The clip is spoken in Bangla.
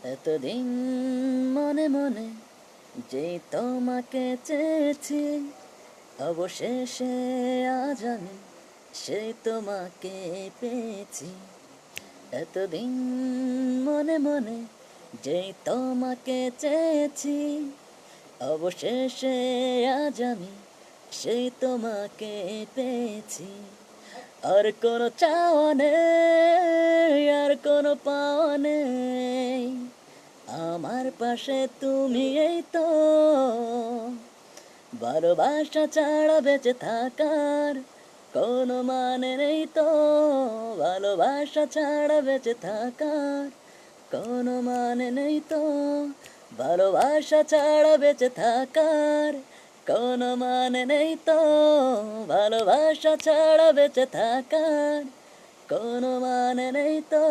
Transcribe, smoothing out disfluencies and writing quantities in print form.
এতদিন মনে মনে যে তোমাকে চেয়েছি, অবশেষে আজ আমি সেই তোমাকে পেয়েছি। এতদিন মনে মনে যে তোমাকে চেয়েছি, অবশেষে আজ আমি সেই তোমাকে পেয়েছি। আর কোনো চাওয়া নেই, আর কোনো পাওয়া নেই, আমার পাশে তুমি এই তো। ভালোবাসা ছাড়া বেঁচে থাকার কোনো মানে নেই তো, ভালোবাসা ছাড়া বেঁচে থাকার কোনো মানে নেই তো, ভালোবাসা ছাড়া বেঁচে থাকার কোনো মানে নেই তো, ভালোবাসা ছাড়া বেঁচে থাকার কোনো মানে নেই তো।